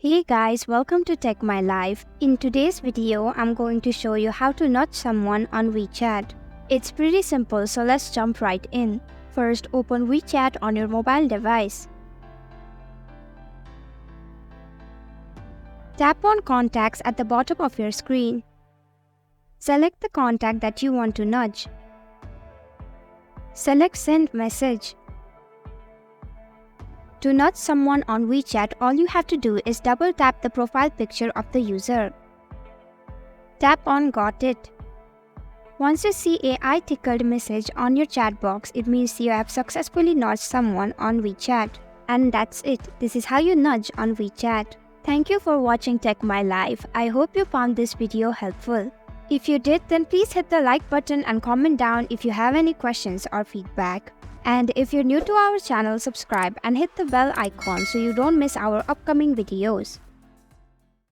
Hey guys, welcome to Tech My Life. In today's video, I'm going to show you how to nudge someone on WeChat. It's pretty simple, so let's jump right in. First, open WeChat on your mobile device. Tap on Contacts at the bottom of your screen. Select the contact that you want to nudge. Select Send Message. To nudge someone on WeChat, all you have to do is double tap the profile picture of the user. Tap on Got It. Once you see a I tickled message on your chat box, it means you have successfully nudged someone on WeChat. And that's it. This is how you nudge on WeChat. Thank you for watching Tech My Life. I hope you found this video helpful. If you did, then please hit the like button and comment down if you have any questions or feedback. And if you're new to our channel, subscribe and hit the bell icon so you don't miss our upcoming videos.